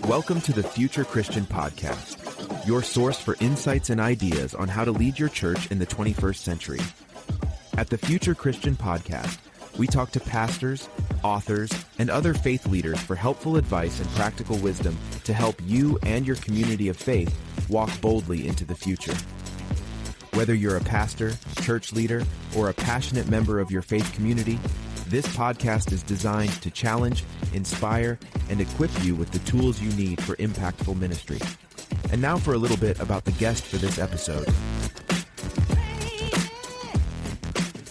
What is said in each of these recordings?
Welcome to the Future Christian Podcast, your source for insights and ideas on how to lead your church in the 21st century. At the Future Christian Podcast, we talk to pastors, authors, and other faith leaders for helpful advice and practical wisdom to help you and your community of faith walk boldly into the future. Whether you're a pastor, church leader, or a passionate member of your faith community, this podcast is designed to challenge, inspire, and equip you with the tools you need for impactful ministry. And now for a little bit about the guest for this episode.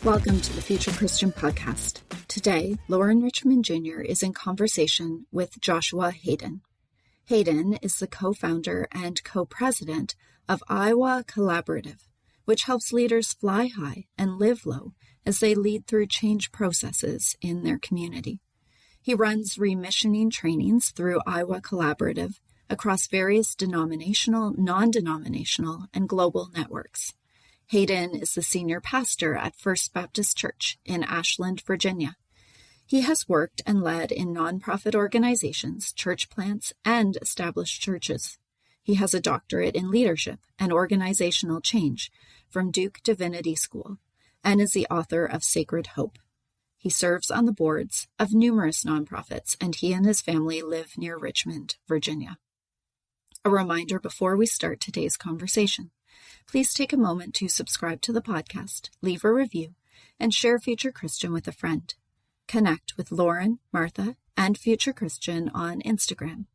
Welcome to the Future Christian Podcast. Today, Loren Richmond Jr. is in conversation with Joshua Hayden. Hayden is the co-founder and co-president of Iowa Collaborative, which helps leaders fly high and live low as they lead through change processes in their community. He runs remissioning trainings through Iowa Collaborative across various denominational, non-denominational, and global networks. Hayden is the senior pastor at First Baptist Church in Ashland, Virginia. He has worked and led in nonprofit organizations, church plants, and established churches. He has a doctorate in leadership and organizational change from Duke Divinity School and is the author of Sacred Hope. He serves on the boards of numerous nonprofits, and he and his family live near Richmond, Virginia. A reminder before we start today's conversation. Please take a moment to subscribe to the podcast, leave a review, and share Future Christian with a friend. Connect with Loren, Martha, and Future Christian on Instagram.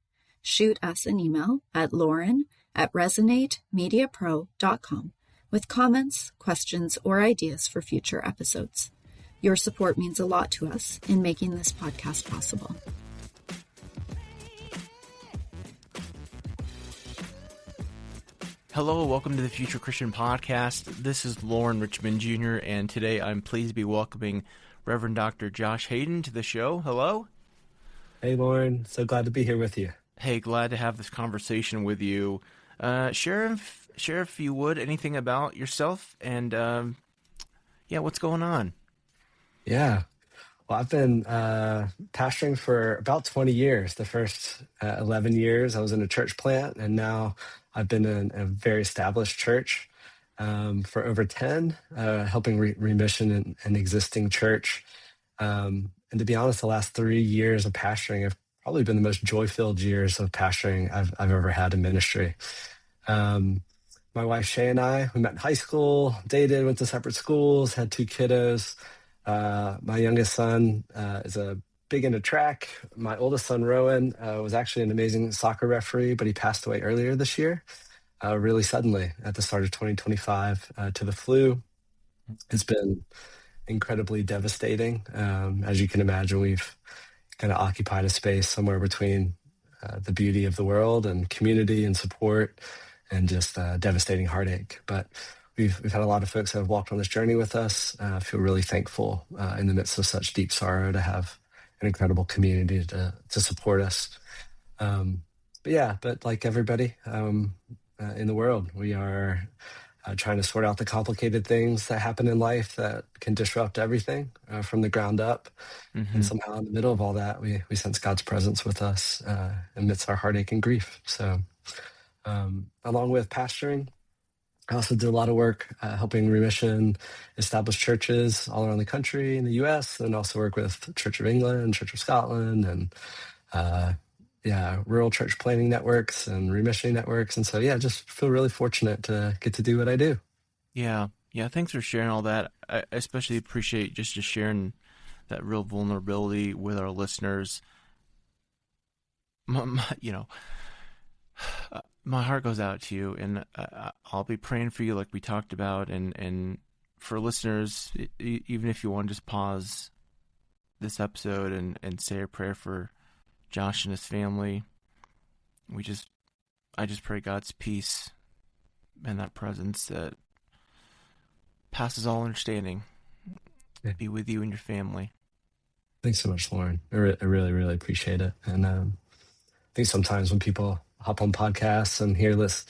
Shoot us an email at loren@resonatemediapro.com with comments, questions, or ideas for future episodes. Your support means a lot to us in making this podcast possible. Hello, welcome to the Future Christian Podcast. This is Loren Richmond Jr., and today I'm pleased to be welcoming Reverend Dr. Josh Hayden to the show. Hello. Hey, Loren. So glad to be here with you. Hey, glad to have this conversation with you. Share if you would, anything about yourself and, what's going on? Yeah. Well, I've been pastoring for about 20 years. The first 11 years I was in a church plant, and now I've been in a very established church for over 10, helping remission an existing church. And to be honest, the last 3 years of pastoring have probably been the most joy-filled years of pastoring I've ever had in ministry. My wife Shay and I, we met in high school, dated, went to separate schools, had 2 kiddos. My youngest son is big into track. My oldest son, Rowan, was actually an amazing soccer referee, but he passed away earlier this year, really suddenly at the start of 2025 to the flu. It's been incredibly devastating. As you can imagine, we've kind of occupied a space somewhere between the beauty of the world and community and support and just devastating heartache. But we've had a lot of folks that have walked on this journey with us. I feel really thankful in the midst of such deep sorrow to have an incredible community to support us. But like everybody in the world, we are trying to sort out the complicated things that happen in life that can disrupt everything from the ground up. Mm-hmm. And somehow in the middle of all that, we sense God's presence with us amidst our heartache and grief. So along with pastoring, I also did a lot of work helping remission established churches all around the country in the U.S. and also work with Church of England, Church of Scotland, and rural church planning networks and remissioning networks. And so, just feel really fortunate to get to do what I do. Yeah. Thanks for sharing all that. I especially appreciate just sharing that real vulnerability with our listeners. My heart goes out to you, and I'll be praying for you like we talked about. And for listeners, even if you want to just pause this episode and say a prayer for Josh and his family, I just pray God's peace and that presence that passes all understanding be with you and your family. Thanks so much, Loren. I really, really appreciate it. And I think sometimes when people hop on podcasts and hear this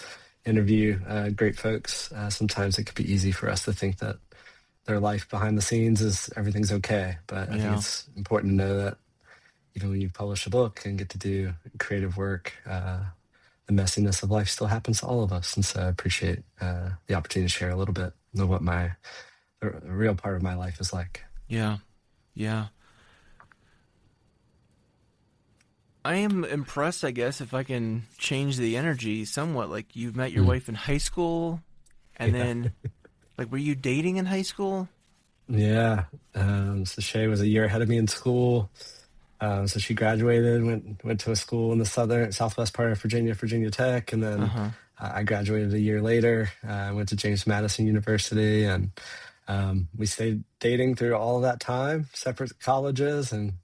interview great folks, sometimes it could be easy for us to think that their life behind the scenes is everything's okay. But I think it's important to know that even when you publish a book and get to do creative work, the messiness of life still happens to all of us. And so I appreciate the opportunity to share a little bit of what the real part of my life is like. Yeah. I am impressed, I guess, if I can change the energy somewhat. Like, you've met your wife in high school, and then, like, were you dating in high school? Yeah. So Shay was a year ahead of me in school. So she graduated, went to a school in the southwest part of Virginia Tech, and then I graduated a year later. I went to James Madison University, and we stayed dating through all of that time, separate colleges, and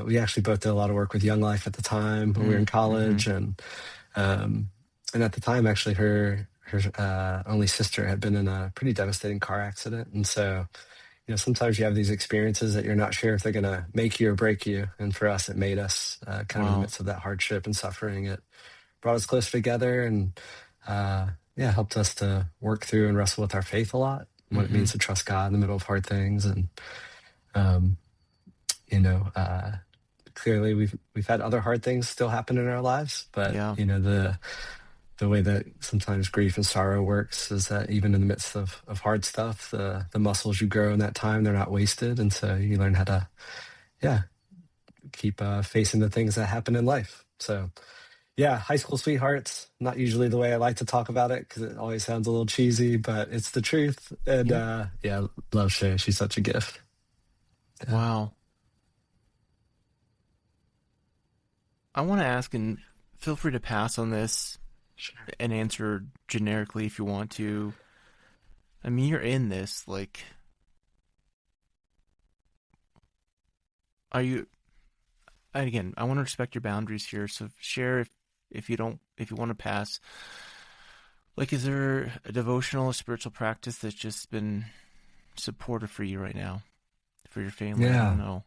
we actually both did a lot of work with Young Life at the time when we were in college, and at the time, actually, her only sister had been in a pretty devastating car accident, and so. Sometimes you have these experiences that you're not sure if they're going to make you or break you. And for us, it made us kind of in the midst of that hardship and suffering. It brought us closer together and, helped us to work through and wrestle with our faith a lot, what it means to trust God in the middle of hard things. And, clearly we've had other hard things still happen in our lives, but, the way that sometimes grief and sorrow works is that even in the midst of hard stuff, the muscles you grow in that time, they're not wasted. And so you learn how to, keep facing the things that happen in life. So, high school sweethearts, not usually the way I like to talk about it because it always sounds a little cheesy, but it's the truth. And love Shay. She's such a gift. Yeah. Wow. I want to ask, and feel free to pass on this. Sure. And answer generically if you want to. I mean, you're in this, like, are you, and again, I want to respect your boundaries here, so share if you want to pass, like, is there a devotional or spiritual practice that's just been supportive for you right now, for your family? I don't know.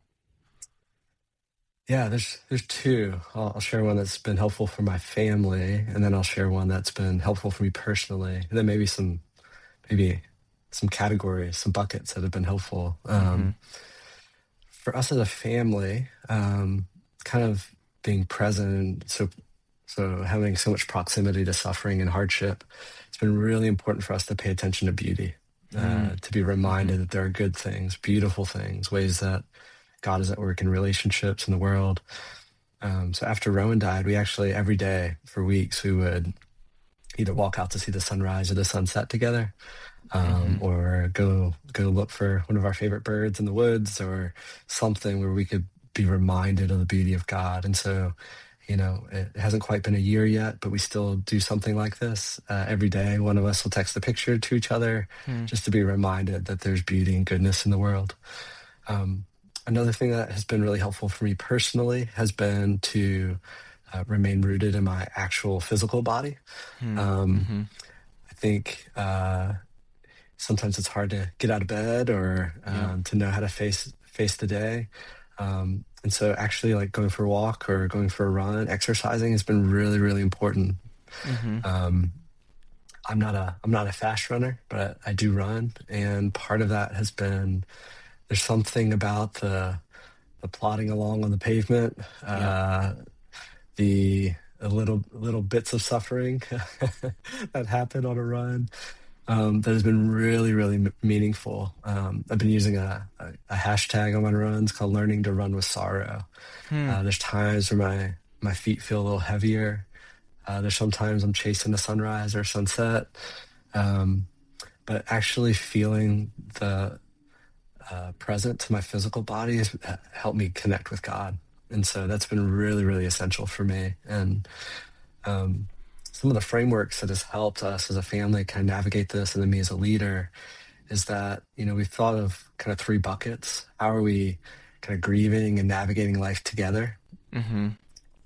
Yeah, there's two. I'll share one that's been helpful for my family, and then I'll share one that's been helpful for me personally, and then maybe some categories, some buckets that have been helpful. For us as a family, kind of being present, so having so much proximity to suffering and hardship, it's been really important for us to pay attention to beauty, to be reminded that there are good things, beautiful things, ways that God is at work in relationships in the world. So after Rowan died, we actually, every day for weeks, we would either walk out to see the sunrise or the sunset together, or go look for one of our favorite birds in the woods or something where we could be reminded of the beauty of God. And so, it hasn't quite been a year yet, but we still do something like this. Every day, one of us will text a picture to each other just to be reminded that there's beauty and goodness in the world. Another thing that has been really helpful for me personally has been to remain rooted in my actual physical body. I think sometimes it's hard to get out of bed or to know how to face the day. And so actually, like, going for a walk or going for a run, exercising has been really, really important. I'm not a fast runner, but I do run. And part of that has been, there's something about the plodding along on the pavement, the little bits of suffering that happen on a run, that has been really, really meaningful. I've been using a hashtag on my runs called "Learning to Run with Sorrow." There's times where my feet feel a little heavier. There's sometimes I'm chasing a sunrise or sunset, but actually feeling the present to my physical body has helped me connect with God. And so that's been really, really essential for me. And some of the frameworks that has helped us as a family kind of navigate this, and then me as a leader, is that, we've thought of kind of three buckets. How are we kind of grieving and navigating life together?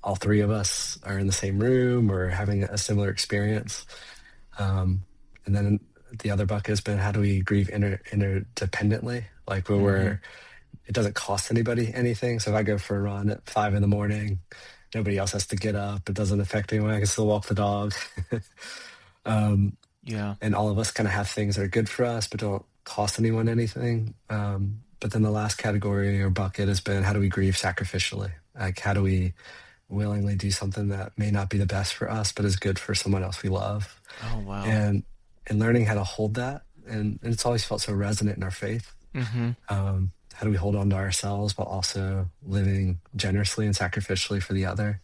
All three of us are in the same room or having a similar experience. And then the other bucket has been, how do we grieve interdependently? Like, where it doesn't cost anybody anything. So if I go for a run at 5 a.m, nobody else has to get up. It doesn't affect anyone. I can still walk the dog. And all of us kind of have things that are good for us, but don't cost anyone anything. But then the last category or bucket has been, how do we grieve sacrificially? Like, how do we willingly do something that may not be the best for us, but is good for someone else we love? Oh, wow. And learning how to hold that. And it's always felt so resonant in our faith. Mm-hmm. How do we hold on to ourselves while also living generously and sacrificially for the other?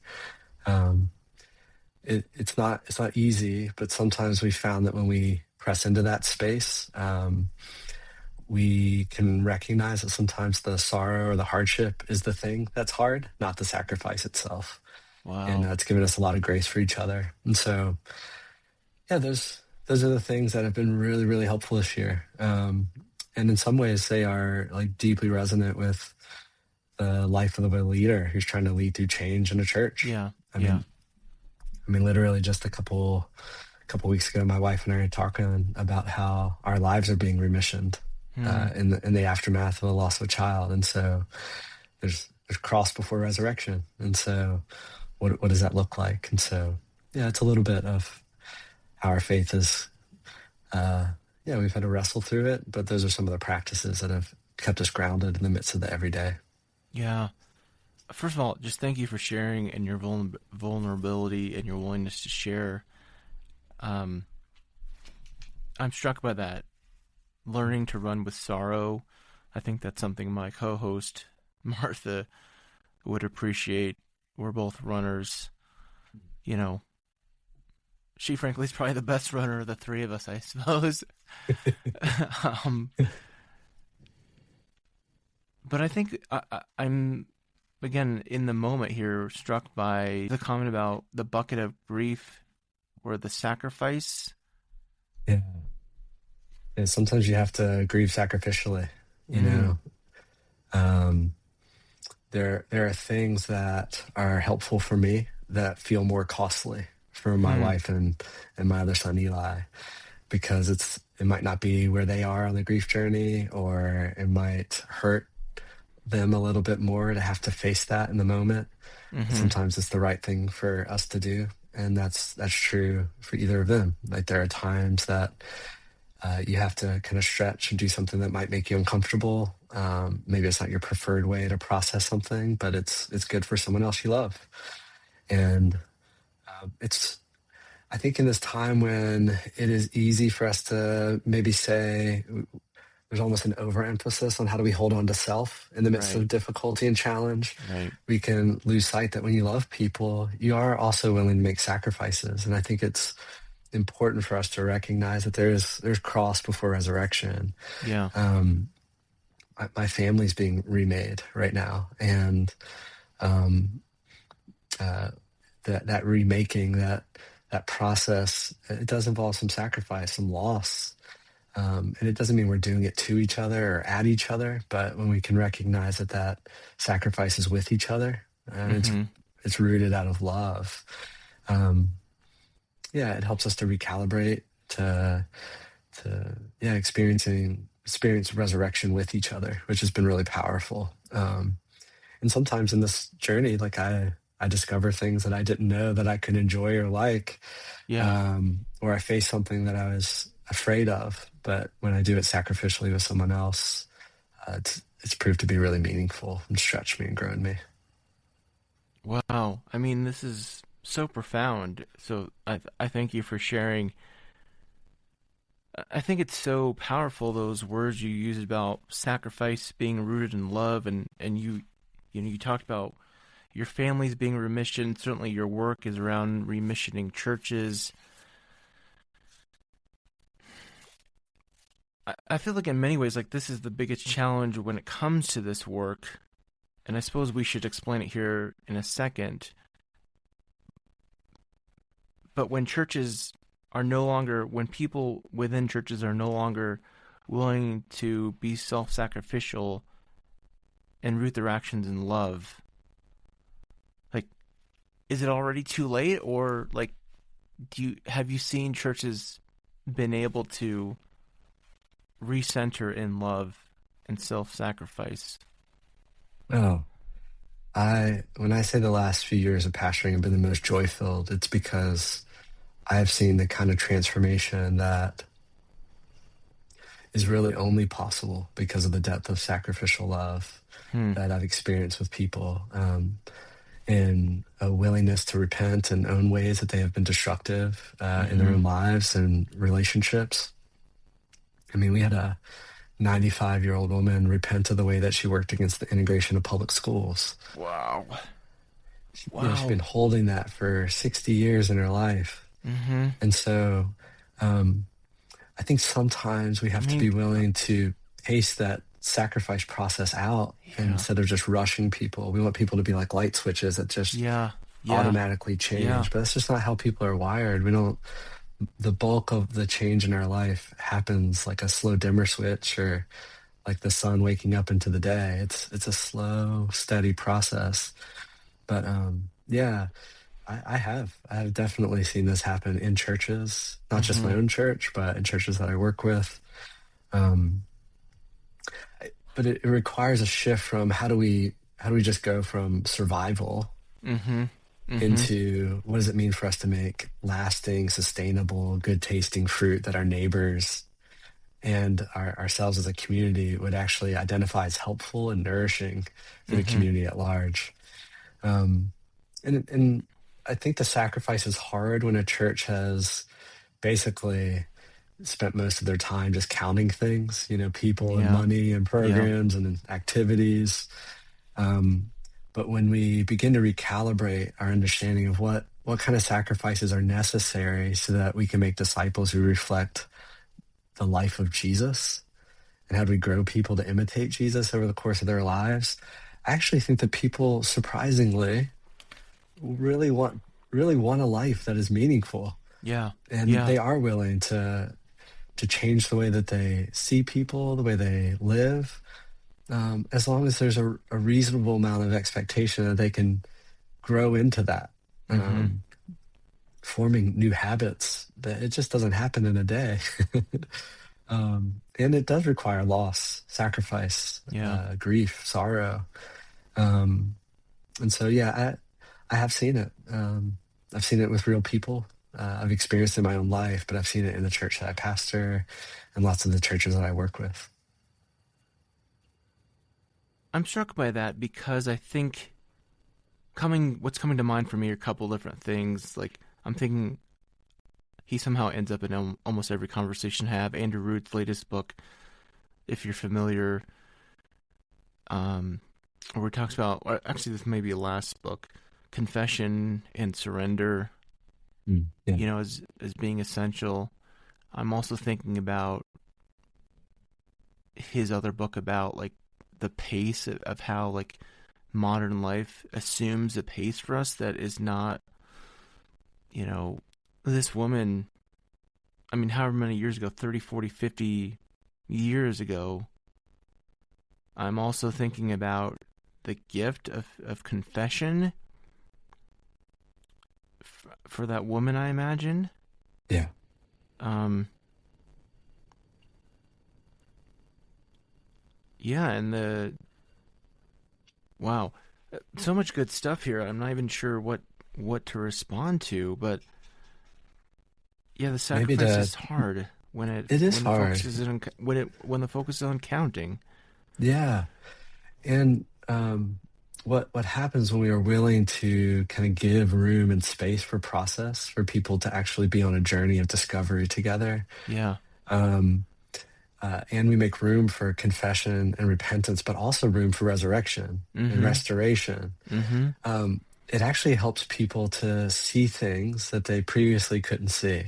It's not easy, but sometimes we found that when we press into that space, we can recognize that sometimes the sorrow or the hardship is the thing that's hard, not the sacrifice itself. Wow. And it's given us a lot of grace for each other. And so, yeah, those are the things that have been really, really helpful this year. And in some ways, they are like deeply resonant with the life of a leader who's trying to lead through change in a church. Yeah. I mean, literally just a couple weeks ago, my wife and I were talking about how our lives are being remissioned in the aftermath of the loss of a child. And so there's cross before resurrection. And so what does that look like? And so, yeah, it's a little bit of how our faith is, we've had to wrestle through it, but those are some of the practices that have kept us grounded in the midst of the everyday. Yeah. First of all, just thank you for sharing and your vulnerability and your willingness to share. I'm struck by that. Learning to run with sorrow. I think that's something my co-host, Martha, would appreciate. We're both runners. You know, she frankly is probably the best runner of the three of us, I suppose. But I think I'm, again, in the moment here, struck by the comment about the bucket of grief or the sacrifice. Yeah. Sometimes you have to grieve sacrificially, you know. There are things that are helpful for me that feel more costly for my wife and my other son, Eli, because it might not be where they are on the grief journey, or it might hurt them a little bit more to have to face that in the moment. Sometimes it's the right thing for us to do, and that's true for either of them. Like, there are times that you have to kind of stretch and do something that might make you uncomfortable. Maybe it's not your preferred way to process something, but it's good for someone else you love. And I think in this time when it is easy for us to maybe say, there's almost an overemphasis on how do we hold on to self in the midst of difficulty and challenge. Right. We can lose sight that when you love people, you are also willing to make sacrifices. And I think it's important for us to recognize that there's cross before resurrection. Yeah. My family's being remade right now, and that remaking, that process, it does involve some sacrifice, some loss. And it doesn't mean we're doing it to each other or at each other, but when we can recognize that sacrifice is with each other, and it's rooted out of love. It helps us to recalibrate, to experience resurrection with each other, which has been really powerful. And sometimes in this journey, like I discover things that I didn't know that I could enjoy or like, or I face something that I was afraid of, but when I do it sacrificially with someone else, it's proved to be really meaningful and stretched me and grown me. Wow. I mean, this is so profound. So I thank you for sharing. I think it's so powerful, those words you used about sacrifice being rooted in love, and you talked about your family's being remission. Certainly your work is around remissioning churches. I feel like in many ways, like, this is the biggest challenge when it comes to this work, and I suppose we should explain it here in a second. But when people within churches are no longer willing to be self-sacrificial and root their actions in love, like, is it already too late? Or, like, have you seen churches been able to recenter in love and self-sacrifice? Oh, when I say the last few years of pastoring have been the most joy-filled, it's because I've seen the kind of transformation that is really only possible because of the depth of sacrificial love that I've experienced with people, and a willingness to repent and own ways that they have been destructive in their own lives and relationships. I mean, we had a 95-year-old woman repent of the way that she worked against the integration of public schools. Wow. You know, she's been holding that for 60 years in her life. And so I think sometimes we have to be willing to pace that sacrifice process out instead of just rushing people. We want people to be like light switches that just automatically change. But that's just not how people are wired. The bulk of the change in our life happens like a slow dimmer switch, or like the sun waking up into the day. It's a slow, steady process. But I have definitely seen this happen in churches, not just my own church, but in churches that I work with. But it requires a shift from how do we just go from survival into what does it mean for us to make lasting, sustainable, good tasting fruit that our neighbors and ourselves as a community would actually identify as helpful and nourishing for the community at large. And I think the sacrifice is hard when a church has basically spent most of their time just counting things, people and money and programs and activities. But when we begin to recalibrate our understanding of what kind of sacrifices are necessary so that we can make disciples who reflect the life of Jesus, and how do we grow people to imitate Jesus over the course of their lives, I actually think that people surprisingly really want a life that is meaningful. They are willing to change the way that they see people, the way they live, as long as there's a reasonable amount of expectation that they can grow into that, forming new habits. That it just doesn't happen in a day. And it does require loss, sacrifice, grief, sorrow. And so, I have seen it. I've seen it with real people. I've experienced it in my own life, but I've seen it in the church that I pastor and lots of the churches that I work with. I'm struck by that because I think what's coming to mind for me are a couple different things. Like, I'm thinking he somehow ends up in almost every conversation I have. Andrew Root's latest book, if you're familiar, where he talks about, or actually this may be a last book, confession and surrender, as being essential. I'm also thinking about his other book about like the pace of how like modern life assumes a pace for us that is not, this woman, I mean, however many years ago, 30, 40, 50 years ago. I'm also thinking about the gift of confession for that woman, I imagine. Yeah. And wow, so much good stuff here. I'm not even sure what to respond to, but the sacrifice is hard when the focus is on counting. Yeah. And what happens when we are willing to kind of give room and space for process, for people to actually be on a journey of discovery together. And we make room for confession and repentance, but also room for resurrection and restoration. It actually helps people to see things that they previously couldn't see.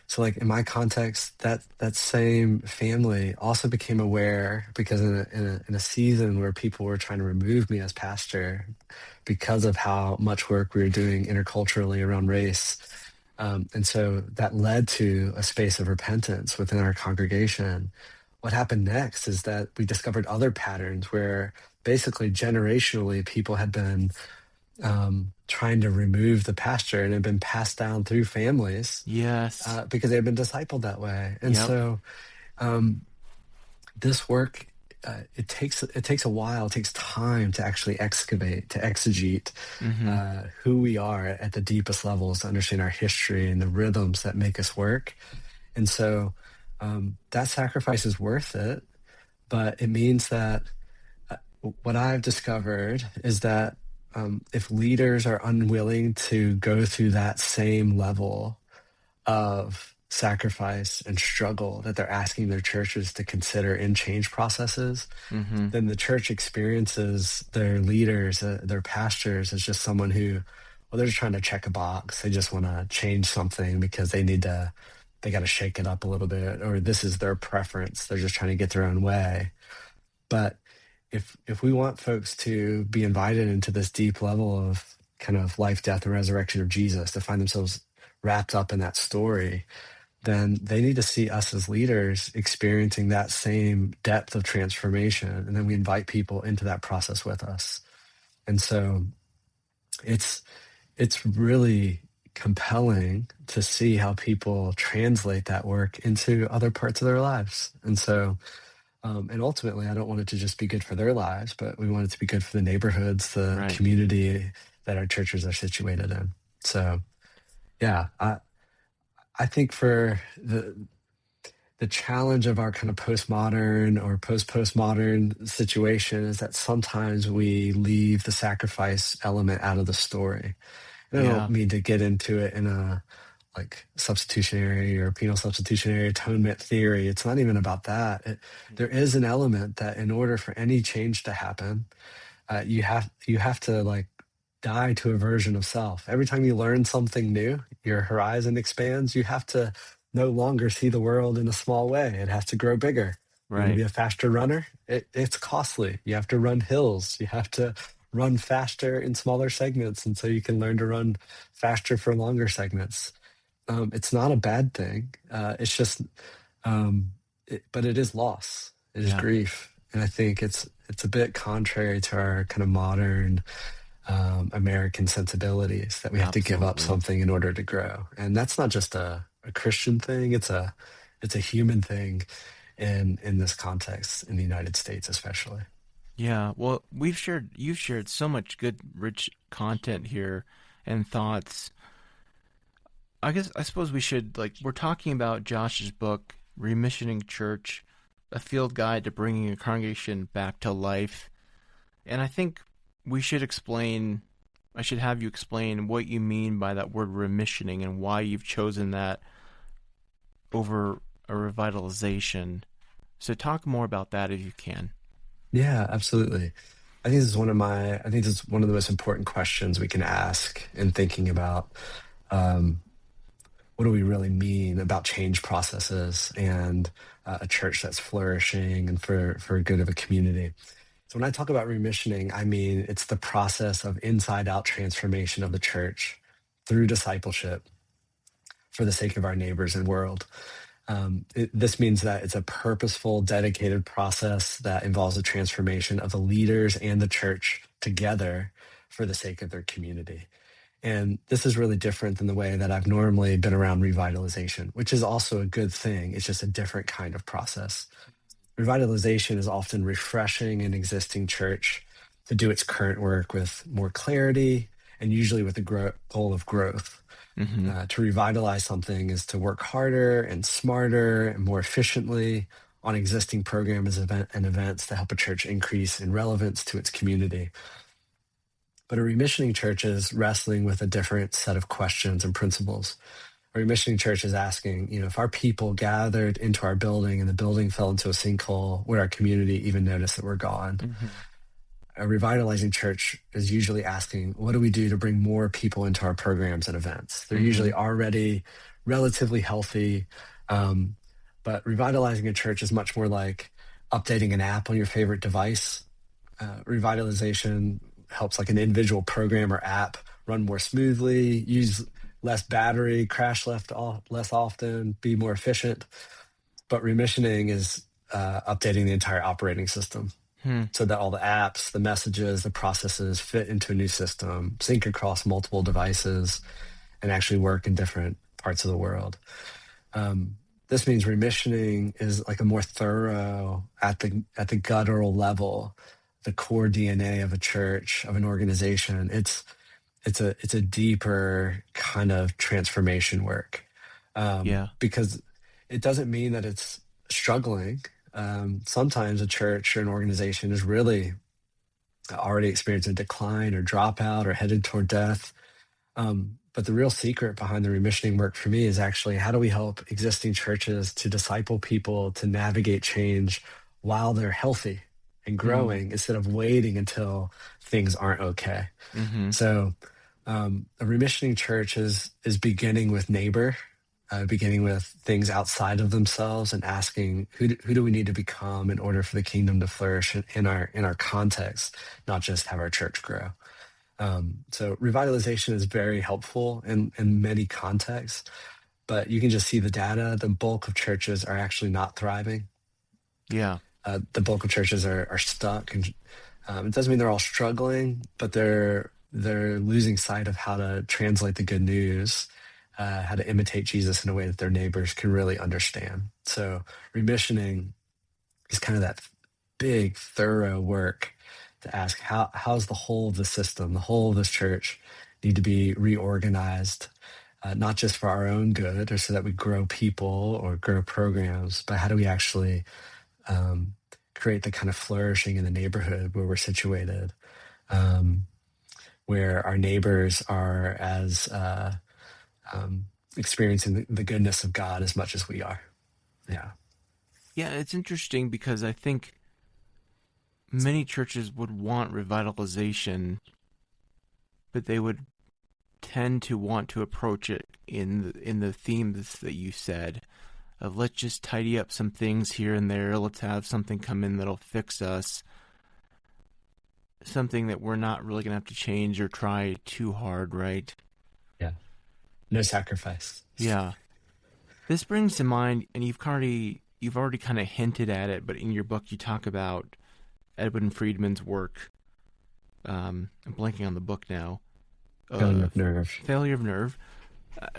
So like in my context, that same family also became aware, because in a season where people were trying to remove me as pastor because of how much work we were doing interculturally around race. And so that led to a space of repentance within our congregation. What happened next is that we discovered other patterns where basically generationally people had been trying to remove the pastor, and had been passed down through families. Because they had been discipled that way. And so this work, it takes a while. It takes time to actually excavate, to exegete who we are at the deepest levels, to understand our history and the rhythms that make us work. And so that sacrifice is worth it. But it means that uh, what I've discovered is that if leaders are unwilling to go through that same level of sacrifice and struggle that they're asking their churches to consider in change processes, Mm-hmm. then the church experiences their leaders, their pastors, as just someone who, well, they're just trying to check a box. They just want to change something because they got to shake it up a little bit, or this is their preference. They're just trying to get their own way. But if we want folks to be invited into this deep level of kind of life, death, and resurrection of Jesus, to find themselves wrapped up in that story, then they need to see us as leaders experiencing that same depth of transformation. And then we invite people into that process with us. And so it's really compelling to see how people translate that work into other parts of their lives. And so, and ultimately, I don't want it to just be good for their lives, but we want it to be good for the neighborhoods, the Right. community that our churches are situated in. So, yeah, I think for the challenge of our kind of postmodern or post-postmodern situation is that sometimes we leave the sacrifice element out of the story. And I don't Yeah. mean to get into it in a like substitutionary or penal substitutionary atonement theory. It's not even about that. There is an element that in order for any change to happen, you have to like die to a version of self. Every time you learn something new, your horizon expands. You have to no longer see the world in a small way. It has to grow bigger. You want to Right. be a faster runner? It's costly. You have to run hills. You have to run faster in smaller segments. And so you can learn to run faster for longer segments. It's not a bad thing. It's just, but it is loss. It is Yeah. grief. And I think it's a bit contrary to our kind of modern American sensibilities that we have to give up Absolutely. something in order to grow. And that's not just a Christian thing. It's a human thing in this context in the United States, especially. Yeah. Well, you've shared so much good, rich content here and thoughts. I suppose we should, we're talking about Josh's book, Remissioning Church, a field guide to bringing a congregation back to life. And I think I should have you explain what you mean by that word remissioning and why you've chosen that over a revitalization. So talk more about that if you can. Yeah, absolutely. I think this is one of the most important questions we can ask in thinking about um, what do we really mean about change processes and a church that's flourishing and for good of a community. So when I talk about remissioning, I mean it's the process of inside out transformation of the church through discipleship for the sake of our neighbors and world. This means that it's a purposeful, dedicated process that involves a transformation of the leaders and the church together for the sake of their community. And this is really different than the way that I've normally been around revitalization, which is also a good thing. It's just a different kind of process. Revitalization is often refreshing an existing church to do its current work with more clarity and usually with the goal of growth. Mm-hmm. To revitalize something is to work harder and smarter and more efficiently on existing programs and events to help a church increase in relevance to its community. But a remissioning church is wrestling with a different set of questions and principles. A remissioning church is asking, if our people gathered into our building and the building fell into a sinkhole, would our community even notice that we're gone? Mm-hmm. A revitalizing church is usually asking, what do we do to bring more people into our programs and events? They're usually already relatively healthy. But revitalizing a church is much more like updating an app on your favorite device. Revitalization helps like an individual program or app run more smoothly, use less battery, crash less often, be more efficient. But remissioning is updating the entire operating system so that all the apps, the messages, the processes fit into a new system, sync across multiple devices, and actually work in different parts of the world. This means remissioning is like a more thorough, at the guttural level, the core DNA of a church, of an organization. It's a deeper kind of transformation work, Yeah. because it doesn't mean that it's struggling. Sometimes a church or an organization is really already experiencing a decline or dropout or headed toward death. But the real secret behind the remissioning work for me is actually, how do we help existing churches to disciple people to navigate change while they're healthy and growing, instead of waiting until things aren't okay. Mm-hmm. So a remissioning church is beginning with neighbor, beginning with things outside of themselves, and asking who do we need to become in order for the kingdom to flourish in our context, not just have our church grow. So revitalization is very helpful in many contexts, but you can just see the data. The bulk of churches are actually not thriving. Yeah. The bulk of churches are stuck, and it doesn't mean they're all struggling, but they're losing sight of how to translate the good news, how to imitate Jesus in a way that their neighbors can really understand. So remissioning is kind of that big, thorough work to ask how's the whole of the system, the whole of this church need to be reorganized, not just for our own good or so that we grow people or grow programs, but how do we actually create the kind of flourishing in the neighborhood where we're situated, where our neighbors are as experiencing the goodness of God as much as we are. Yeah. Yeah, it's interesting because I think many churches would want revitalization, but they would tend to want to approach it in the themes that you said of, let's just tidy up some things here and there, let's have something come in that'll fix us, something that we're not really going to have to change or try too hard, right? Yeah. No sacrifice. Yeah. This brings to mind, and you've already kind of hinted at it, but in your book you talk about Edwin Friedman's work. I'm blanking on the book now. Failure of Nerve. Failure of Nerve.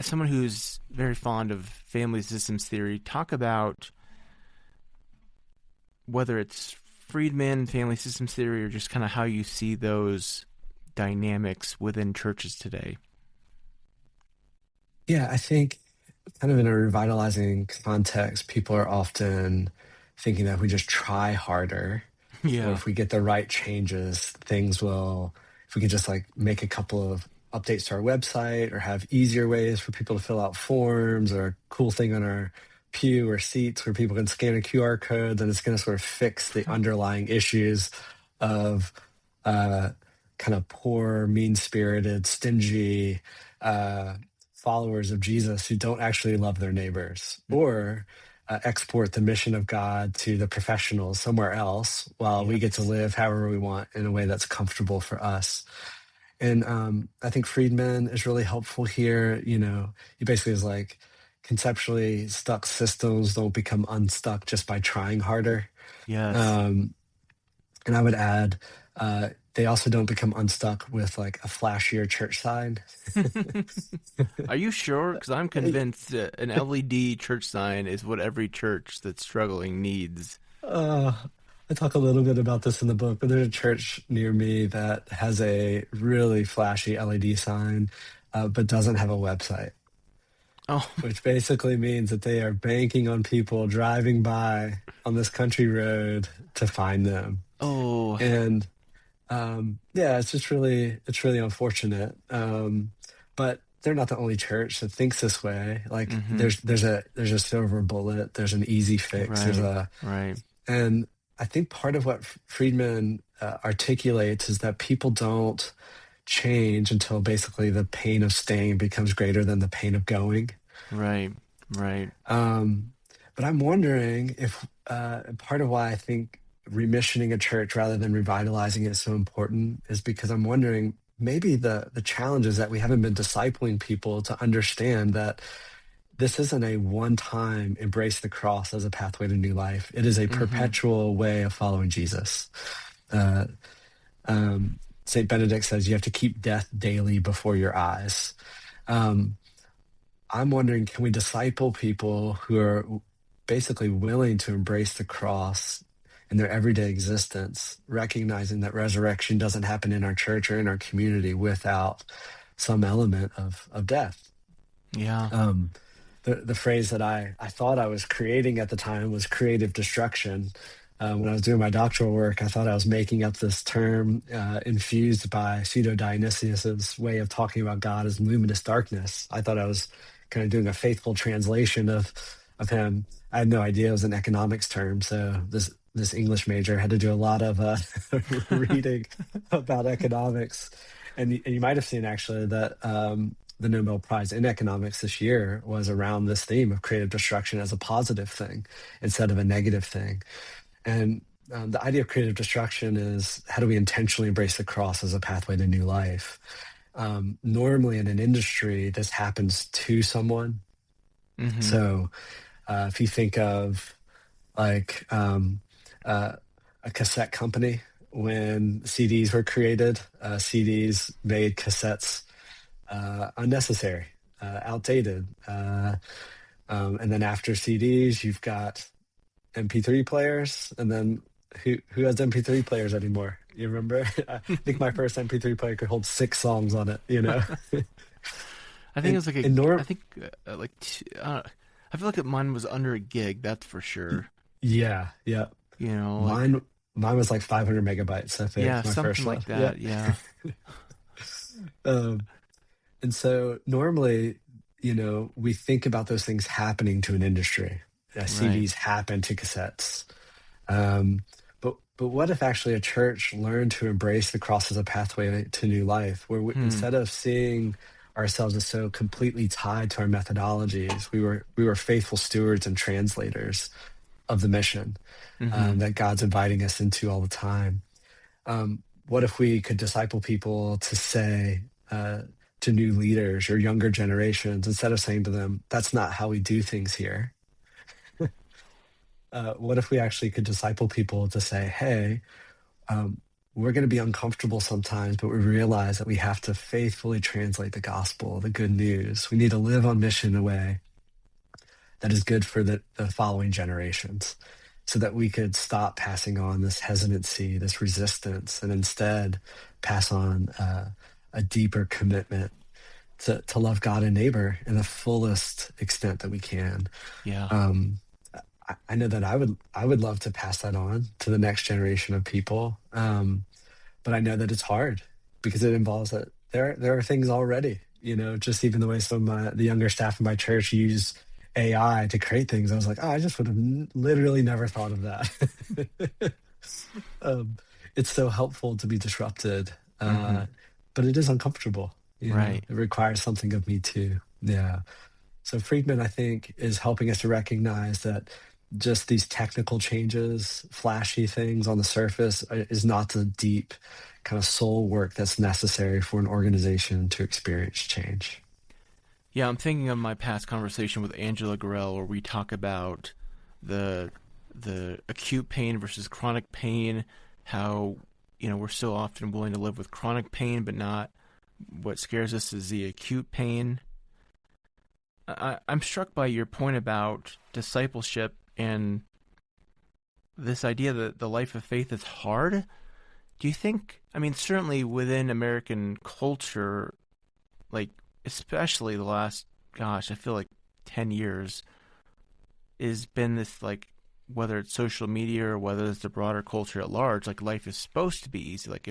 Someone who's very fond of family systems theory. Talk about whether it's Friedman, family systems theory, or just kind of how you see those dynamics within churches today. Yeah, I think kind of in a revitalizing context, people are often thinking that if we just try harder, Yeah. or if we get the right changes, if we can just like make a couple of updates to our website or have easier ways for people to fill out forms, or a cool thing on our pew or seats where people can scan a QR code, then it's going to sort of fix the underlying issues of kind of poor, mean-spirited, stingy followers of Jesus who don't actually love their neighbors, or export the mission of God to the professionals somewhere else while we get to live however we want in a way that's comfortable for us. And I think Friedman is really helpful here. You know, he basically is like, conceptually stuck systems don't become unstuck just by trying harder. Yes. And I would add, they also don't become unstuck with like a flashier church sign. Are you sure? Because I'm convinced that an LED church sign is what every church that's struggling needs. I talk a little bit about this in the book, but there's a church near me that has a really flashy LED sign, but doesn't have a website. Oh. Which basically means that they are banking on people driving by on this country road to find them. Oh. And yeah, it's really unfortunate. But they're not the only church that thinks this way. Like there's a silver bullet, there's an easy fix, right. And I think part of what Friedman articulates is that people don't change until basically the pain of staying becomes greater than the pain of going. Right. But I'm wondering if part of why I think remissioning a church rather than revitalizing it is so important is because I'm wondering maybe the challenge is that we haven't been discipling people to understand that this isn't a one-time embrace the cross as a pathway to new life. It is a perpetual way of following Jesus. St. Benedict says you have to keep death daily before your eyes. I'm wondering, can we disciple people who are basically willing to embrace the cross in their everyday existence, recognizing that resurrection doesn't happen in our church or in our community without some element of death? Yeah. the phrase that I thought I was creating at the time was creative destruction. When I was doing my doctoral work, I thought I was making up this term infused by Pseudo-Dionysius's way of talking about God as luminous darkness. I thought I was kind of doing a faithful translation of him. I had no idea it was an economics term, so this English major had to do a lot of reading about economics. And you might have seen actually that the Nobel Prize in economics this year was around this theme of creative destruction as a positive thing instead of a negative thing. And the idea of creative destruction is, how do we intentionally embrace the cross as a pathway to new life? Normally in an industry, this happens to someone. Mm-hmm. So if you think of like a cassette company, when CDs were created, CDs made cassettes unnecessary, outdated. And then after CDs, you've got MP3 players, and then who has MP3 players anymore? You remember? I think my first MP3 player could hold 6 songs on it. I think it was like I feel like mine was under a gig. That's for sure. Yeah. Mine was like 500 megabytes. I think. Yeah, my something first like one. that. Yeah. And so normally, we think about those things happening to an industry. CDs happen to cassettes. But what if actually a church learned to embrace the cross as a pathway to new life, where instead of seeing ourselves as so completely tied to our methodologies, we were faithful stewards and translators of the mission that God's inviting us into all the time? What if we could disciple people to say to new leaders or younger generations, instead of saying to them, "That's not how we do things here"? What if we actually could disciple people to say, "Hey, we're going to be uncomfortable sometimes, but we realize that we have to faithfully translate the gospel, the good news. We need to live on mission in a way that is good for the following generations, so that we could stop passing on this hesitancy, this resistance, and instead pass on a deeper commitment to love God and neighbor in the fullest extent that we can." Yeah. I know that I would love to pass that on to the next generation of people, but I know that it's hard because it involves that there are things already, just even the way some of the younger staff in my church use AI to create things. I was like, I just would have literally never thought of that. It's so helpful to be disrupted, but it is uncomfortable. Right. It requires something of me too. Yeah. So Friedman, I think, is helping us to recognize that just these technical changes, flashy things on the surface, is not the deep kind of soul work that's necessary for an organization to experience change. Yeah, I'm thinking of my past conversation with Angela Gorell, where we talk about the acute pain versus chronic pain, how we're so often willing to live with chronic pain, but not what scares us is the acute pain. I'm struck by your point about discipleship and this idea that the life of faith is hard. Do you think, certainly within American culture, like especially the last, I feel like 10 years, has been this, like, whether it's social media or whether it's the broader culture at large, like life is supposed to be easy. Like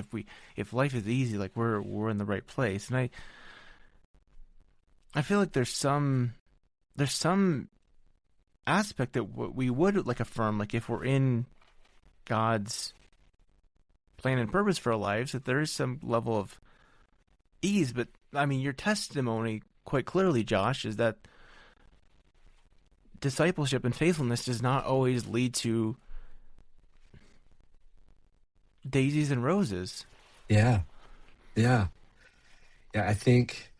if life is easy, like we're in the right place. And I feel like there's some aspect that we would like affirm, like if we're in God's plan and purpose for our lives, that there is some level of ease. But your testimony quite clearly, Josh, is that discipleship and faithfulness does not always lead to daisies and roses. Yeah. I think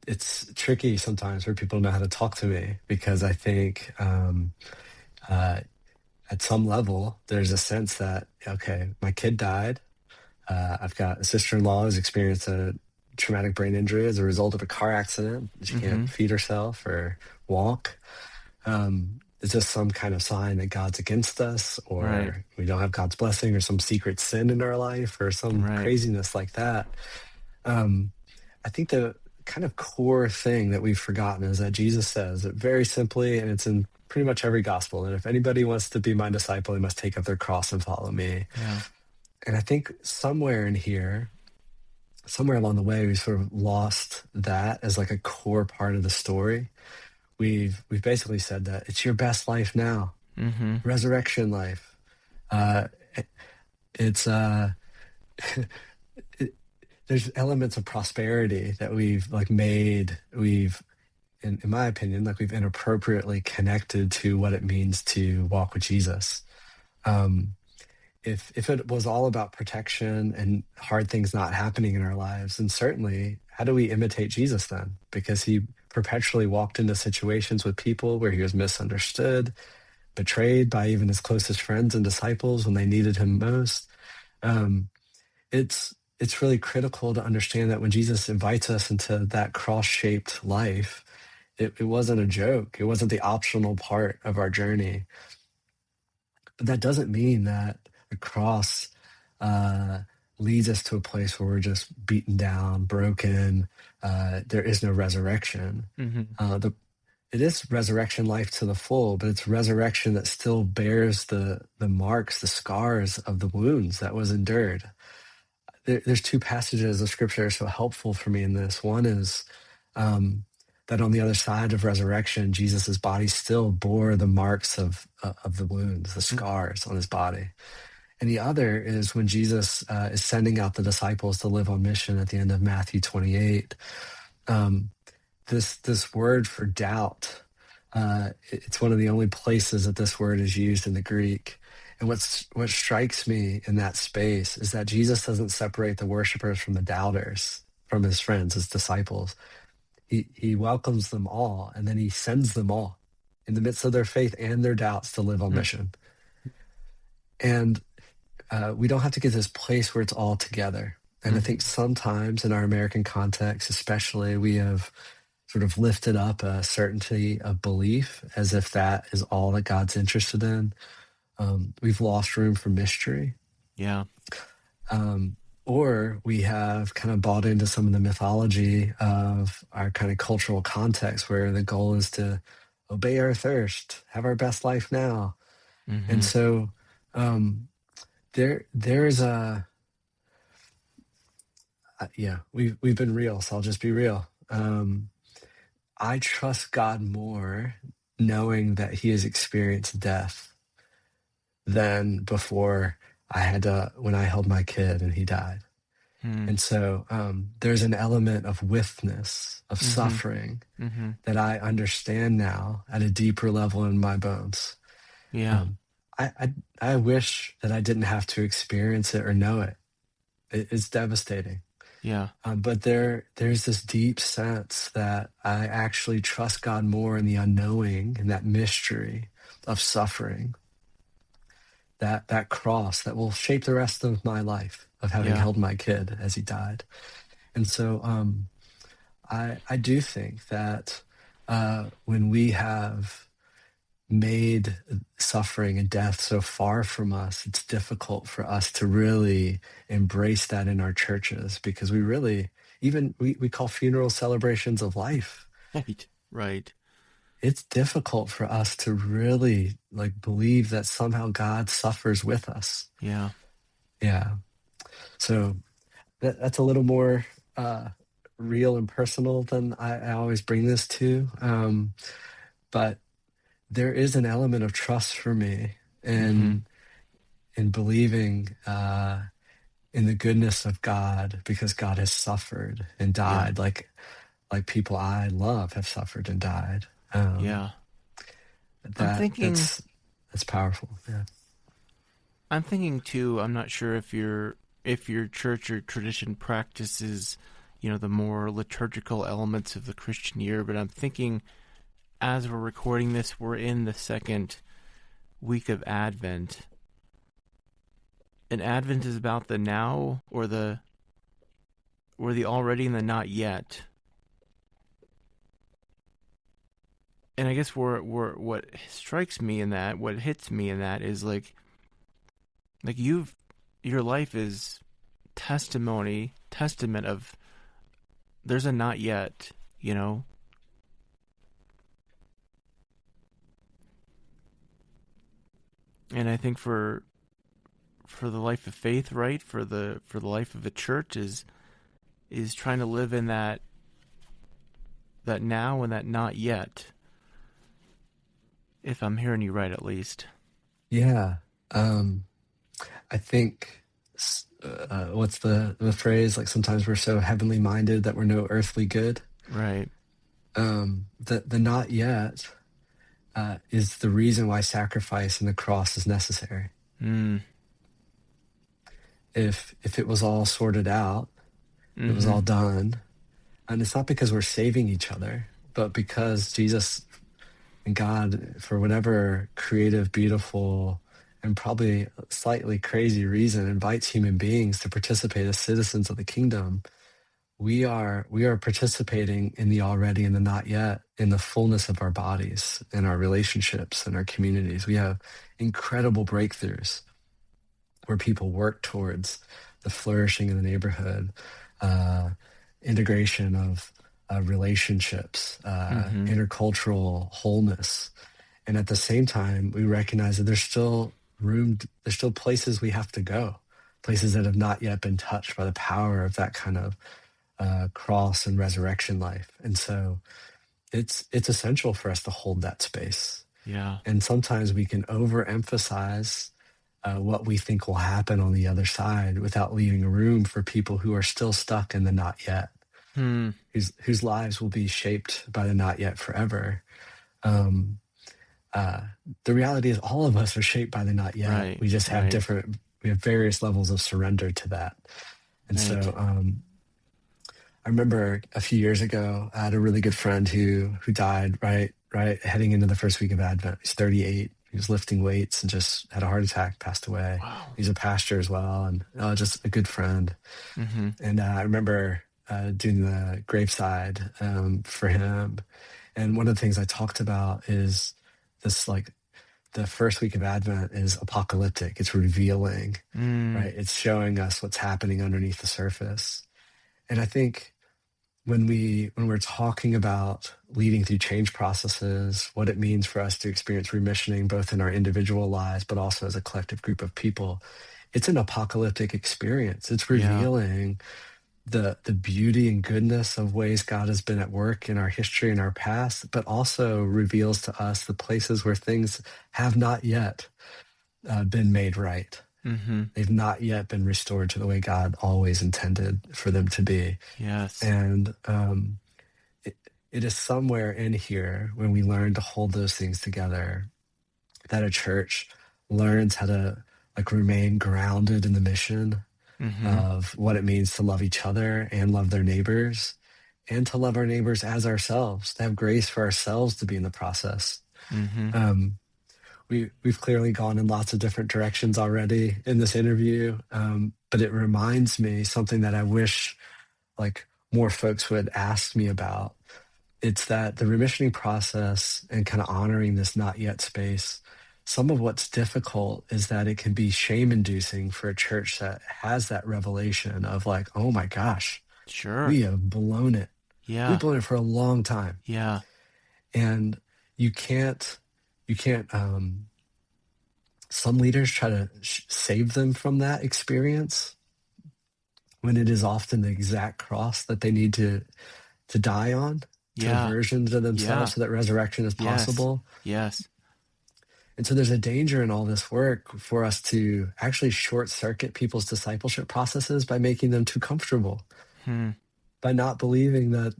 it's tricky sometimes for people to know how to talk to me, because I think at some level there's a sense that, okay, my kid died. I've got a sister-in-law who's experienced a traumatic brain injury as a result of a car accident. She can't feed herself or walk. Is this some kind of sign that God's against us, or we don't have God's blessing, or some secret sin in our life, or some craziness like that? I think the kind of core thing that we've forgotten is that Jesus says it very simply, and it's in pretty much every gospel. And if anybody wants to be my disciple, they must take up their cross and follow me. Yeah. And I think somewhere in here, somewhere along the way, we sort of lost that as like a core part of the story. We've basically said that it's your best life now, resurrection life. It's there's elements of prosperity that we've like made. In my opinion, like we've inappropriately connected to what it means to walk with Jesus. If it was all about protection and hard things not happening in our lives, then certainly, how do we imitate Jesus then? Because he perpetually walked into situations with people where he was misunderstood, betrayed by even his closest friends and disciples when they needed him most. It's really critical to understand that when Jesus invites us into that cross-shaped life, it wasn't a joke. It wasn't the optional part of our journey. But that doesn't mean that the cross leads us to a place where we're just beaten down, broken. There is no resurrection. It is resurrection life to the full, but it's resurrection that still bears the marks, the scars of the wounds that was endured. There's two passages of scripture that are so helpful for me in this. One is that on the other side of resurrection, Jesus's body still bore the marks of the wounds, the scars on his body. And the other is when Jesus is sending out the disciples to live on mission at the end of Matthew 28. This word for doubt, it's one of the only places that this word is used in the Greek. And what strikes me in that space is that Jesus doesn't separate the worshipers from the doubters, from his friends, his disciples. He welcomes them all, and then he sends them all in the midst of their faith and their doubts to live on mission. And we don't have to get to this place where it's all together. And I think sometimes in our American context, especially, we have sort of lifted up a certainty of belief as if that is all that God's interested in. We've lost room for mystery. Yeah. Or we have kind of bought into some of the mythology of our kind of cultural context where the goal is to obey our thirst, have our best life now. And so there's we've been real, so I'll just be real. I trust God more knowing that he has experienced death than before when I held my kid and he died. And so there's an element of witness, of suffering that I understand now at a deeper level in my bones. Yeah. I wish that I didn't have to experience it or know it. It's devastating. Yeah. But there's this deep sense that I actually trust God more in the unknowing and that mystery of suffering, that cross that will shape the rest of my life of having held my kid as he died. And so I do think that when we have made suffering and death so far from us, it's difficult for us to really embrace that in our churches, because we really, we call funeral celebrations of life. Right. It's difficult for us to really believe that somehow God suffers with us. Yeah. So that's a little more real and personal than I always bring this to. But there is an element of trust for me in believing in the goodness of God, because God has suffered and died like people I love have suffered and died. I'm thinking that's powerful. Yeah. I'm thinking too, I'm not sure if your church or tradition practices, the more liturgical elements of the Christian year, but I'm thinking as we're recording this, we're in the second week of Advent. And Advent is about the now or the already and the not yet. And I guess what strikes me in that, what hits me in that is your life is testament there's a not yet, you know. And I think for the life of faith, right? For the life of the church is trying to live in that now and that not yet. If I'm hearing you right, at least. Yeah. I think, what's the phrase? Like, sometimes we're so heavenly minded that we're no earthly good. Right. The not yet is the reason why sacrifice and the cross is necessary. If it was all sorted out, it was all done, and it's not because we're saving each other, but because Jesus and God, for whatever creative, beautiful, and probably slightly crazy reason, invites human beings to participate as citizens of the kingdom. We are participating in the already and the not yet, in the fullness of our bodies, in our relationships, and our communities. We have incredible breakthroughs where people work towards the flourishing of the neighborhood, integration of relationships, intercultural wholeness. And at the same time, we recognize that there's still places we have to go, places that have not yet been touched by the power of that kind of cross and resurrection life. And so it's essential for us to hold that space. Yeah. And sometimes we can overemphasize what we think will happen on the other side without leaving room for people who are still stuck in the not yet, whose lives will be shaped by the not yet forever. The reality is all of us are shaped by the not yet. Right, we just have we have various levels of surrender to that. And so I remember a few years ago, I had a really good friend who died right heading into the first week of Advent. He's 38. He was lifting weights and just had a heart attack, passed away. Wow. He's a pastor as well, and just a good friend. And I remember doing the graveside for him. And one of the things I talked about is this, like, the first week of Advent is apocalyptic. It's revealing, right? It's showing us what's happening underneath the surface. And I think when we're talking about leading through change processes, what it means for us to experience remissioning, both in our individual lives, but also as a collective group of people, it's an apocalyptic experience. It's revealing the beauty and goodness of ways God has been at work in our history and our past, but also reveals to us the places where things have not yet been made right. They've not yet been restored to the way God always intended for them to be. Yes. And it is somewhere in here, when we learn to hold those things together, that a church learns how to, like, remain grounded in the mission of what it means to love each other and love their neighbors, and to love our neighbors as ourselves, to have grace for ourselves to be in the process. We've clearly gone in lots of different directions already in this interview, but it reminds me something that I wish, like, more folks would ask me about. It's that the remissioning process and kind of honoring this not yet space, some of what's difficult is that it can be shame-inducing for a church that has that revelation of, like, oh my gosh, we have blown it. We've blown it for a long time. And you can't some leaders try to save them from that experience, when it is often the exact cross that they need to die on, to aversion to themselves, so that resurrection is possible. Yes. And so there's a danger in all this work for us to actually short circuit people's discipleship processes by making them too comfortable, by not believing that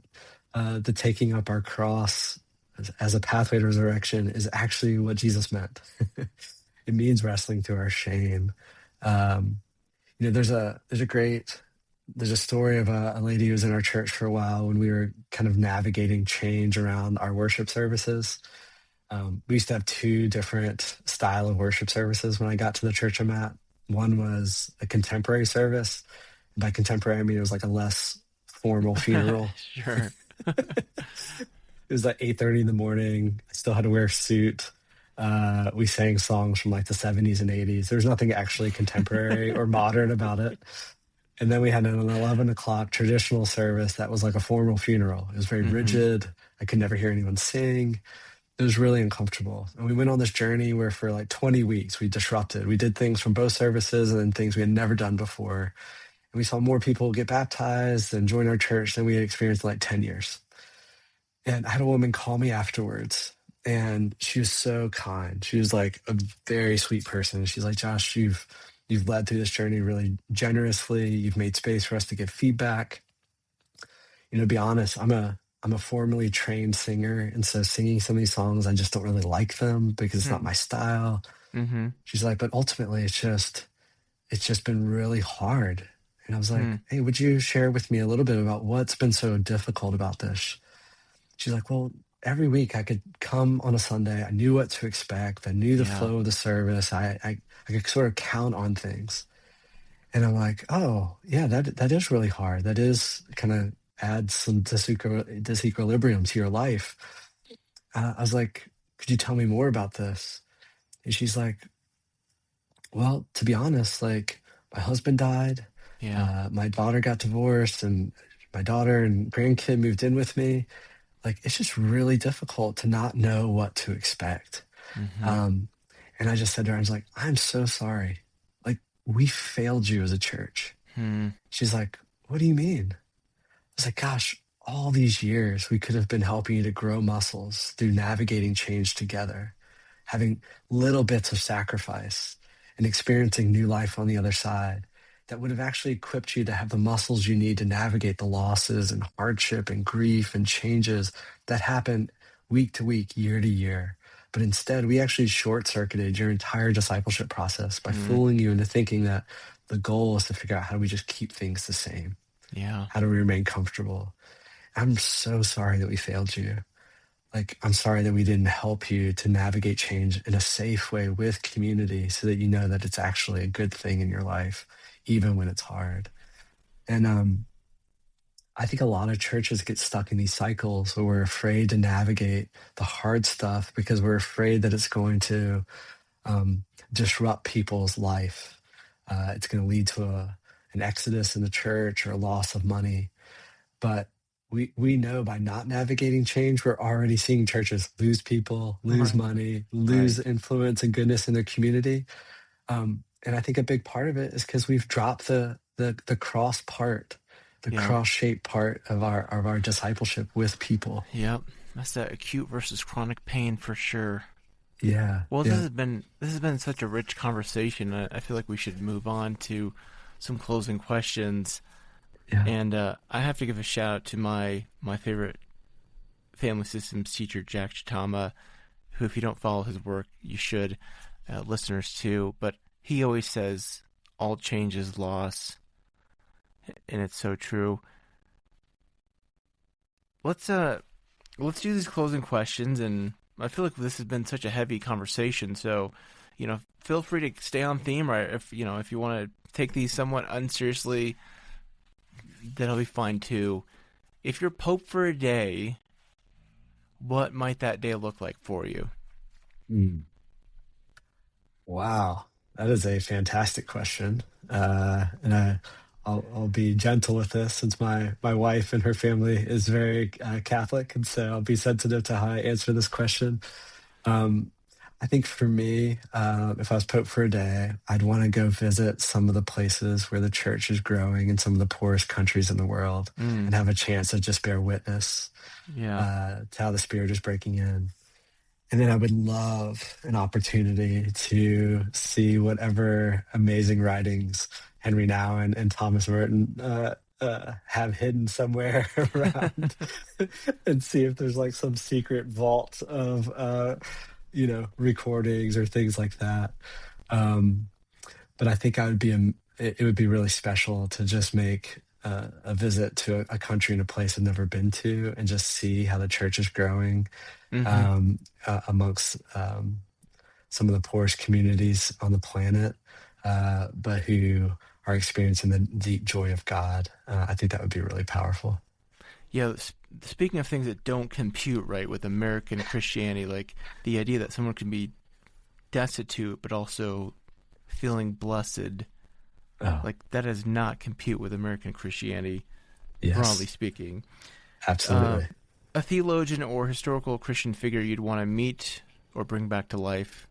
the taking up our cross as a pathway to resurrection is actually what Jesus meant. It means wrestling through our shame. There's a story of a lady who was in our church for a while when we were kind of navigating change around our worship services. We used to have two different style of worship services when I got to the church I'm at. One was a contemporary service. By contemporary, I mean it was like a less formal funeral. Sure. It was like 8:30 in the morning. I still had to wear a suit. We sang songs from like the 70s and 80s. There was nothing actually contemporary or modern about it. And then we had an 11 o'clock traditional service that was like a formal funeral. It was very rigid. I could never hear anyone sing. It was really uncomfortable. And we went on this journey where for like 20 weeks, we disrupted. We did things from both services and then things we had never done before. And we saw more people get baptized and join our church than we had experienced in like 10 years. And I had a woman call me afterwards, and she was so kind. She was like a very sweet person. She's like, Josh, you've led through this journey really generously. You've made space for us to give feedback. You know, to be honest, I'm a formally trained singer, and so singing some of these songs, I just don't really like them because it's not my style. She's like, but ultimately, it's just been really hard. And I was like, hey, would you share with me a little bit about what's been so difficult about this? She's like, well, every week I could come on a Sunday. I knew what to expect. I knew the flow of the service. I could sort of count on things. And I'm like, oh, yeah, that is really hard. That is kind of adds some disequilibrium to your life. I was like, could you tell me more about this? And she's like, well, to be honest, like my husband died. My daughter got divorced, and my daughter and grandkid moved in with me. Like, it's just really difficult to not know what to expect. And I just said to her, I was like, I'm so sorry. Like, we failed you as a church. She's like, what do you mean? I was like, gosh, all these years we could have been helping you to grow muscles through navigating change together, having little bits of sacrifice and experiencing new life on the other side that would have actually equipped you to have the muscles you need to navigate the losses and hardship and grief and changes that happen week to week, year to year. But instead, we actually short-circuited your entire discipleship process by fooling you into thinking that the goal is to figure out how do we just keep things the same. How do we remain comfortable? I'm so sorry that we failed you. Like, I'm sorry that we didn't help you to navigate change in a safe way with community so that you know that it's actually a good thing in your life, even when it's hard. And I think a lot of churches get stuck in these cycles where we're afraid to navigate the hard stuff because we're afraid that it's going to disrupt people's life. It's going to lead to an exodus in the church or a loss of money. But we know by not navigating change, we're already seeing churches lose people, lose money, lose influence and goodness in their community. And I think a big part of it is because we've dropped the cross part, the cross-shaped part of our discipleship with people. Yep, that's that acute versus chronic pain for sure. Yeah. Well, this has been such a rich conversation. I feel like we should move on to some closing questions. Yeah. And I have to give a shout out to my favorite family systems teacher, Jack Chitama, who, if you don't follow his work, you should, listeners too. But he always says, all change is loss. And it's so true. Let's do these closing questions, and I feel like this has been such a heavy conversation, so feel free to stay on theme, or if you want to take these somewhat unseriously, that'll be fine too. If you're Pope for a day, what might that day look like for you? Wow, that is a fantastic question, and I'll be gentle with this since my wife and her family is very Catholic, and so I'll be sensitive to how I answer this question. I think for me, if I was Pope for a day, I'd want to go visit some of the places where the church is growing in some of the poorest countries in the world and have a chance to just bear witness to how the Spirit is breaking in. And then I would love an opportunity to see whatever amazing writings Henry Nouwen and Thomas Merton have hidden somewhere around and see if there's like some secret vault of, recordings or things like that. But I think it would be really special to just make a visit to a country and a place I've never been to and just see how the church is growing amongst some of the poorest communities on the planet, but who are experiencing the deep joy of God. I think that would be really powerful. Yeah, speaking of things that don't compute right with American Christianity, like the idea that someone can be destitute but also feeling blessed Oh, Like, that does not compute with American Christianity, yes. broadly speaking. Absolutely. A theologian or historical Christian figure you'd want to meet or bring back to life?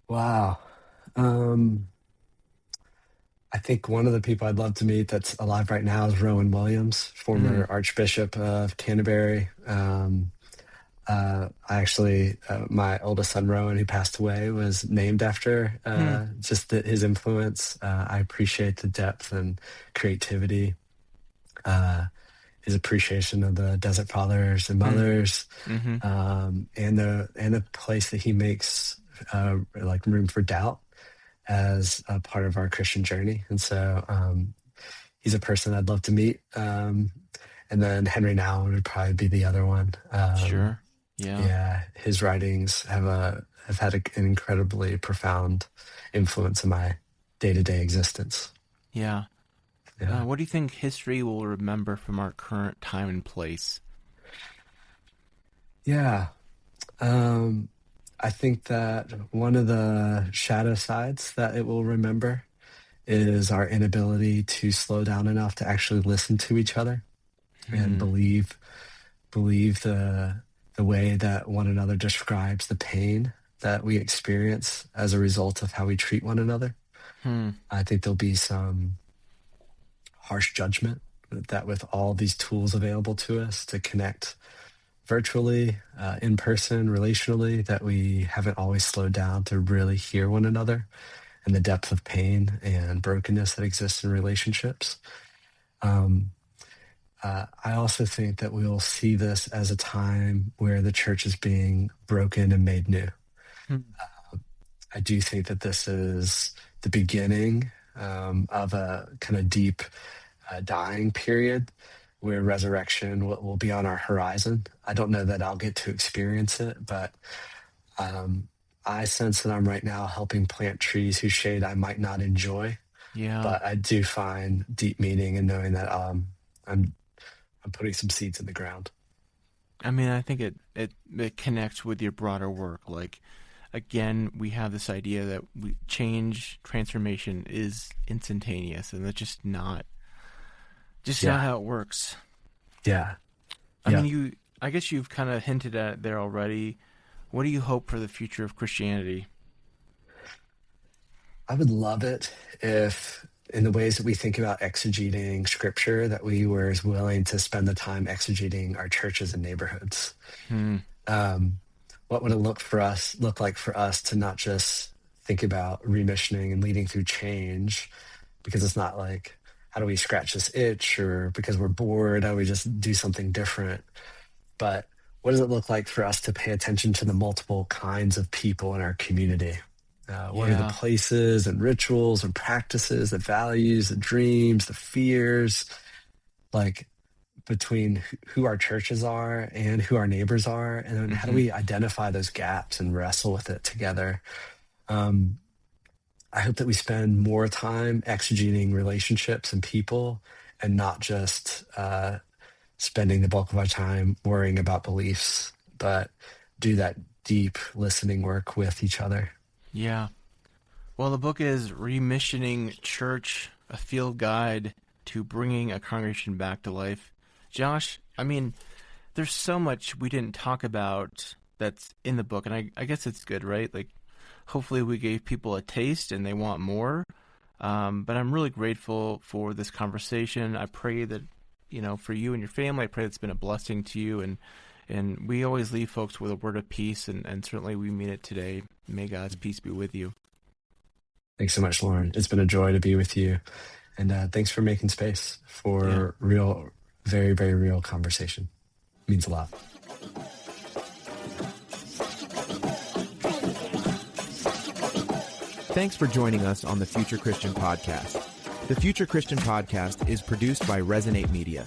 Wow. I think one of the people I'd love to meet that's alive right now is Rowan Williams, former Archbishop of Canterbury. My oldest son, Rowan, who passed away, was named after his influence. I appreciate the depth and creativity, his appreciation of the Desert Fathers and Mothers, and the place that he makes like room for doubt as a part of our Christian journey. And so he's a person I'd love to meet. And then Henry Nouwen would probably be the other one. Sure. Yeah. Yeah. His writings have had an incredibly profound influence in my day-to-day existence. Yeah. Yeah. What do you think history will remember from our current time and place? Yeah. I think that one of the shadow sides that it will remember is our inability to slow down enough to actually listen to each other and believe the way that one another describes the pain that we experience as a result of how we treat one another. I think there'll be some harsh judgment that with all these tools available to us to connect virtually, in person, relationally, that we haven't always slowed down to really hear one another and the depth of pain and brokenness that exists in relationships. I also think that we will see this as a time where the church is being broken and made new. I do think that this is the beginning of a kind of deep dying period where resurrection will be on our horizon. I don't know that I'll get to experience it, but I sense that I'm right now helping plant trees whose shade I might not enjoy. Yeah. But I do find deep meaning in knowing that I'm putting some seeds in the ground. I mean, I think it connects with your broader work. Like, again, we have this idea that transformation is instantaneous, and that's just not how it works. Yeah. I mean, I guess you've kind of hinted at it there already. What do you hope for the future of Christianity? I would love it if, in the ways that we think about exegeting scripture, that we were as willing to spend the time exegeting our churches and neighborhoods. What would it look like for us to not just think about remissioning and leading through change, because it's not like, how do we scratch this itch, or because we're bored, how do we just do something different? But what does it look like for us to pay attention to the multiple kinds of people in our community? What are the places and rituals and practices, the values, the dreams, the fears, like between who our churches are and who our neighbors are? And then how do we identify those gaps and wrestle with it together? I hope that we spend more time exegeting relationships and people, and not just spending the bulk of our time worrying about beliefs, but do that deep listening work with each other. Yeah. Well, the book is Remissioning Church, a field guide to bringing a congregation back to life. Josh, I mean, there's so much we didn't talk about that's in the book, and I guess it's good, right? Like, hopefully we gave people a taste and they want more. But I'm really grateful for this conversation. I pray that, for you and your family, I pray it's been a blessing to you. And we always leave folks with a word of peace, and certainly we mean it today. May God's peace be with you. Thanks so much, Loren. It's been a joy to be with you. And thanks for making space for real, very, very real conversation. It means a lot. Thanks for joining us on the Future Christian Podcast. The Future Christian Podcast is produced by Resonate Media.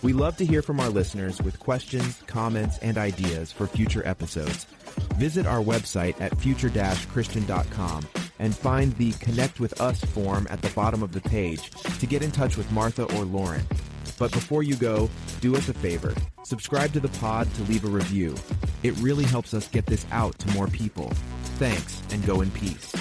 We love to hear from our listeners with questions, comments, and ideas for future episodes. Visit our website at future-christian.com and find the Connect with Us form at the bottom of the page to get in touch with Martha or Loren. But before you go, do us a favor. Subscribe to the pod to leave a review. It really helps us get this out to more people. Thanks, and go in peace.